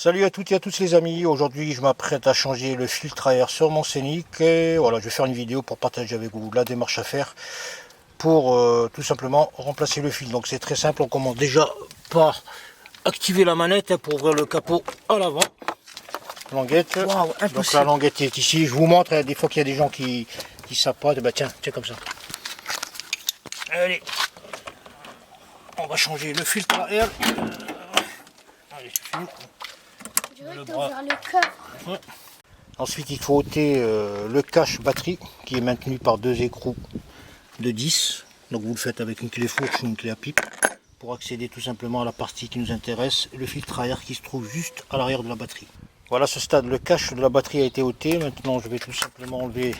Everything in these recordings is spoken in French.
Salut à toutes et à tous les amis, aujourd'hui je m'apprête à changer le filtre à air sur mon Scénic et voilà, je vais faire une vidéo pour partager avec vous la démarche à faire pour tout simplement remplacer le filtre. Donc c'est très simple, on commence déjà par activer la manette pour ouvrir le capot à l'avant. Languette, Wow, donc la languette est ici, je vous montre, des fois qu'il y a des gens qui savent pas, bah tiens comme ça. Allez, on va changer le filtre à air. Allez, c'est fini. Le bras. Ouais. Ensuite il faut ôter le cache batterie qui est maintenu par deux écrous de 10. Donc vous le faites avec une clé fourche ou une clé à pipe pour accéder tout simplement à la partie qui nous intéresse, le filtre à air qui se trouve juste à l'arrière de la batterie. Voilà, à ce stade le cache de la batterie a été ôté. Maintenant je vais tout simplement enlever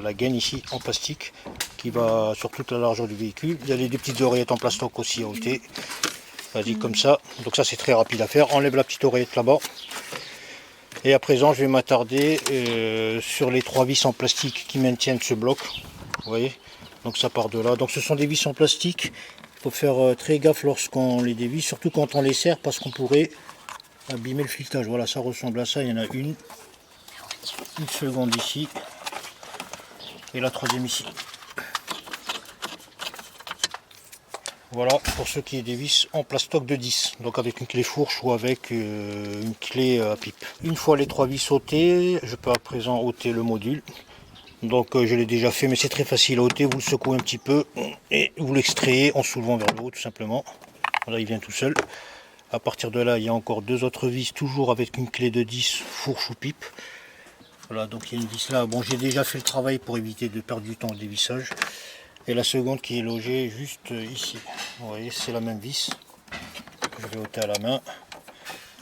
la gaine ici en plastique qui va sur toute la largeur du véhicule. Il y a des petites oreillettes en plastoc aussi à ôter. Vas-y, comme ça. Donc ça c'est très rapide à faire. Enlève la petite oreillette là-bas. Et à présent je vais m'attarder sur les trois vis en plastique qui maintiennent ce bloc. Vous voyez, donc ça part de là. Donc ce sont des vis en plastique. Il faut faire très gaffe lorsqu'on les dévisse, surtout quand on les serre, parce qu'on pourrait abîmer le filetage. Voilà, ça ressemble à ça. Il y en a une seconde ici et la troisième ici. Voilà, pour ce qui est des vis en plastoc de 10, donc avec une clé fourche ou avec une clé à pipe. Une fois les trois vis ôtées, je peux à présent ôter le module. Donc je l'ai déjà fait, mais c'est très facile à ôter. Vous le secouez un petit peu et vous l'extrayez en soulevant vers le haut tout simplement. Voilà, il vient tout seul. À partir de là, il y a encore deux autres vis, toujours avec une clé de 10, fourche ou pipe. Voilà, donc il y a une vis là. Bon, j'ai déjà fait le travail pour éviter de perdre du temps au dévissage. Et la seconde qui est logée juste ici. Vous voyez, c'est la même vis que je vais ôter à la main.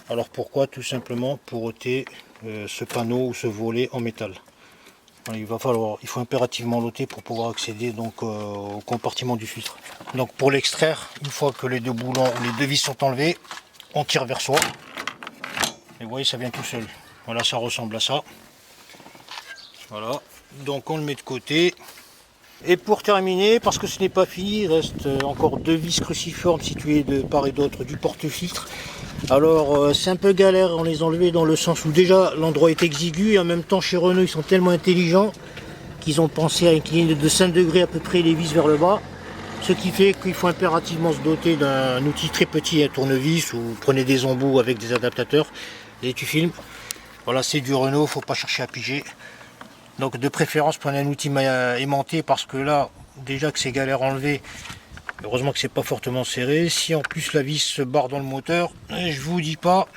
Alors pourquoi? Tout simplement pour ôter ce panneau ou ce volet en métal. Alors, il faut impérativement l'ôter pour pouvoir accéder donc au compartiment du filtre. Donc pour l'extraire, une fois que les deux boulons ou les deux vis sont enlevés, on tire vers soi. Et vous voyez, ça vient tout seul. Voilà, ça ressemble à ça. Voilà, donc on le met de côté. Et pour terminer, parce que ce n'est pas fini, il reste encore deux vis cruciformes situées de part et d'autre du porte-filtre. Alors c'est un peu galère, on les enlever dans le sens où déjà l'endroit est exigu et en même temps chez Renault ils sont tellement intelligents qu'ils ont pensé à incliner de 5 degrés à peu près les vis vers le bas. Ce qui fait qu'il faut impérativement se doter d'un outil très petit, un tournevis, ou vous prenez des embouts avec des adaptateurs et tu filmes. Voilà, c'est du Renault, faut pas chercher à piger. Donc de préférence prenez un outil aimanté parce que là déjà que c'est galère à enlever, heureusement que c'est pas fortement serré. Si en plus la vis se barre dans le moteur, je vous dis pas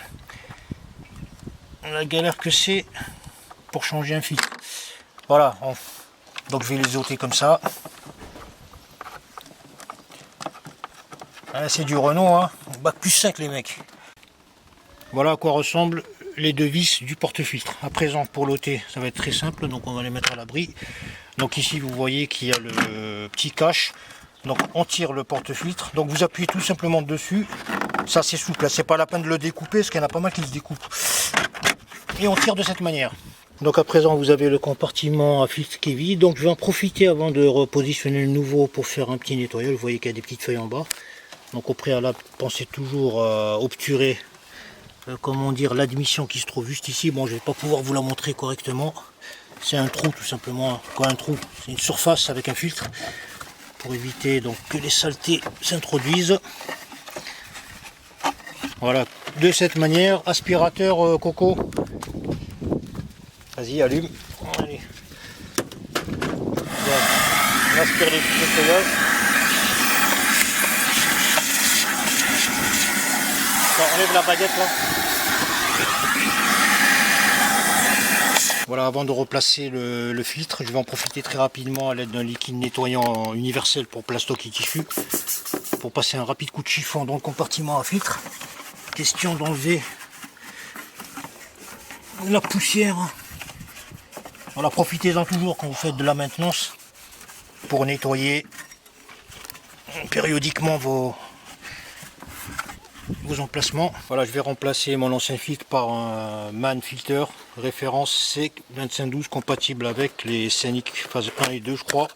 la galère que c'est pour changer un filtre. Voilà, donc je vais les ôter comme ça. C'est du Renault, hein. Bac plus 5 les mecs. Voilà à quoi ressemblent les deux vis du porte-filtre. À présent pour l'ôter ça va être très simple, donc on va les mettre à l'abri. Donc ici vous voyez qu'il y a le petit cache, donc on tire le porte-filtre, donc vous appuyez tout simplement dessus, ça c'est souple, c'est pas la peine de le découper parce qu'il y en a pas mal qui se découpent, et on tire de cette manière. Donc à présent vous avez le compartiment à filtre qui est vide, donc je vais en profiter avant de repositionner le nouveau pour faire un petit nettoyage. Vous voyez qu'il y a des petites feuilles en bas, donc au préalable pensez toujours à obturer comment dire, l'admission qui se trouve juste ici. Bon, je vais pas pouvoir vous la montrer correctement, c'est un trou tout simplement. Quoi, un trou, c'est une surface avec un filtre pour éviter donc que les saletés s'introduisent. Voilà, de cette manière. Aspirateur Coco, vas-y allume. Allez, on aspire les feuillages. On enlève la baguette là. Voilà, avant de replacer le filtre, je vais en profiter très rapidement à l'aide d'un liquide nettoyant universel pour plastoc et tissu pour passer un rapide coup de chiffon dans le compartiment à filtre. Question d'enlever la poussière. Voilà, profitez-en toujours quand vous faites de la maintenance pour nettoyer périodiquement vos emplacements. Voilà, je vais remplacer mon ancien filtre par un MAN filter référence C2512 compatible avec les Scénic phase 1 et 2 je crois.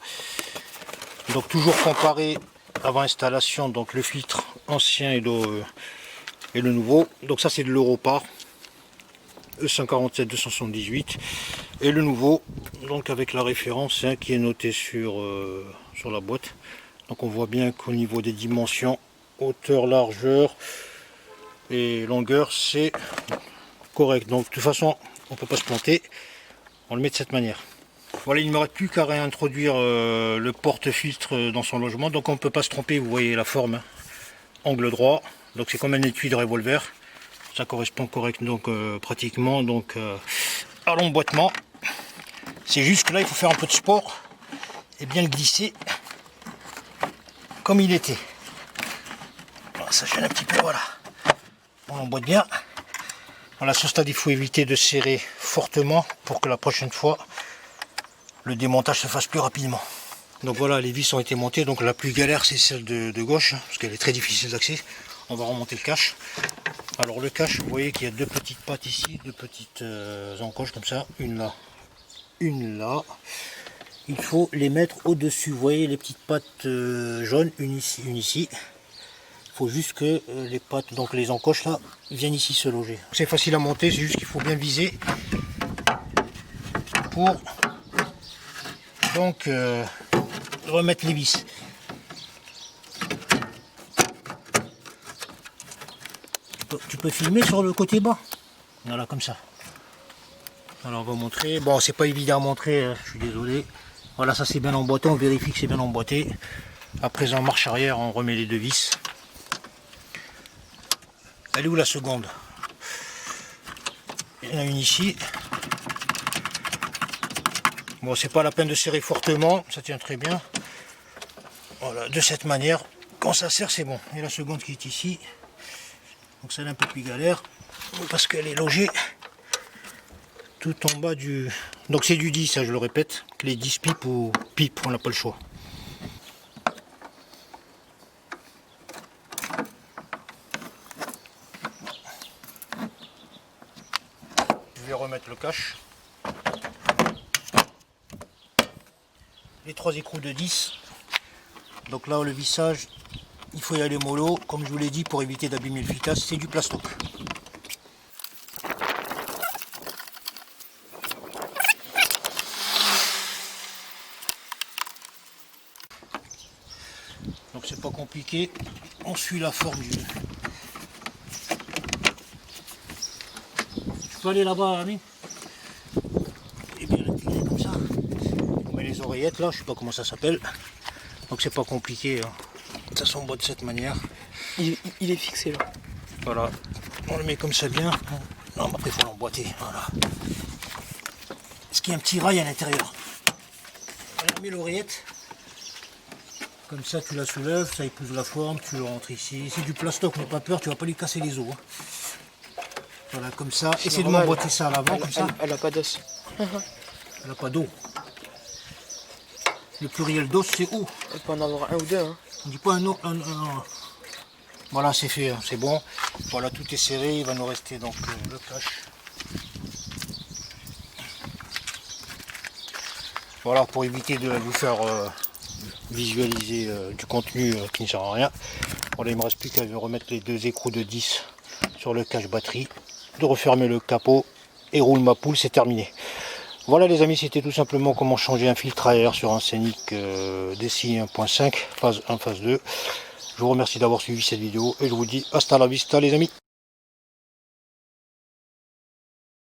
Donc toujours comparer avant installation donc le filtre ancien et le nouveau. Donc ça c'est de l'Europar. E147-278 et le nouveau, donc avec la référence qui est notée sur la boîte. Donc on voit bien qu'au niveau des dimensions, hauteur, largeur et longueur, c'est correct. Donc de toute façon, on peut pas se planter, on le met de cette manière. Voilà, il ne me reste plus qu'à réintroduire le porte-filtre dans son logement, donc on ne peut pas se tromper. Vous voyez la forme, angle droit, donc c'est comme un étui de revolver, ça correspond correct, donc pratiquement donc à l'emboîtement. C'est juste que là il faut faire un peu de sport et bien le glisser comme il était. Voilà, ça gêne un petit peu, voilà, on emboîte bien. Voilà, à ce stade il faut éviter de serrer fortement pour que la prochaine fois le démontage se fasse plus rapidement. Donc voilà, les vis ont été montées, donc la plus galère c'est celle de gauche, parce qu'elle est très difficile d'accès. On va remonter le cache. Alors le cache, vous voyez qu'il y a deux petites pattes ici, deux petites encoches comme ça, une là, une là. Il faut les mettre au-dessus, vous voyez les petites pattes jaunes, une ici, une ici. Il faut juste que les pattes, donc les encoches là, viennent ici se loger. C'est facile à monter, c'est juste qu'il faut bien viser pour donc remettre les vis. Tu peux filmer sur le côté bas, voilà, comme ça. Alors on va montrer, bon c'est pas évident à montrer, je suis désolé. Voilà, ça c'est bien emboîté, on vérifie que c'est bien emboîté. À présent marche arrière, on remet les deux vis. Elle est où la seconde? Il y en a une ici. Bon, c'est pas la peine de serrer fortement, ça tient très bien. Voilà, de cette manière, quand ça serre c'est bon. Et la seconde qui est ici, donc c'est un peu plus galère, parce qu'elle est logée tout en bas du... Donc c'est du 10, ça je le répète, les 10 pipes ou pipes, on n'a pas le choix. Je vais remettre le cache. Les trois écrous de 10. Donc là le vissage, il faut y aller mollo, comme je vous l'ai dit, pour éviter d'abîmer le filasse, c'est du plastoc. Donc c'est pas compliqué, on suit la forme du... Tu peux aller là-bas, ami? Et bien l'intégrer comme ça. On met les oreillettes là, je sais pas comment ça s'appelle. Donc c'est pas compliqué, hein. Ça s'emboîte de cette manière. Il est fixé là. Voilà, on le met comme ça bien. Non, mais après il faut l'emboîter, voilà. Est-ce qu'il y a un petit rail à l'intérieur? On met l'oreillette. Comme ça tu la soulèves, ça épouse la forme, tu le rentres ici. C'est du plastoc, n'aie pas peur, tu vas pas lui casser les os. Hein. Voilà, comme ça. Essaye de m'emboîter ça à l'avant, comme ça. Elle a pas d'os. Elle n'a pas d'eau. Le pluriel d'os, c'est où? Elle peut en avoir un ou deux. Hein. On dit pas un eau. Voilà, c'est fait, hein, c'est bon. Voilà, tout est serré. Il va nous rester donc le cache. Voilà, pour éviter de vous faire visualiser du contenu qui ne sert à rien. Voilà, il ne me reste plus qu'à remettre les deux écrous de 10 sur le cache batterie, de refermer le capot et roule ma poule, c'est terminé. Voilà les amis, c'était tout simplement comment changer un filtre à air sur un Scenic DCI 1.5 phase 1, phase 2. Je vous remercie d'avoir suivi cette vidéo et je vous dis hasta la vista les amis.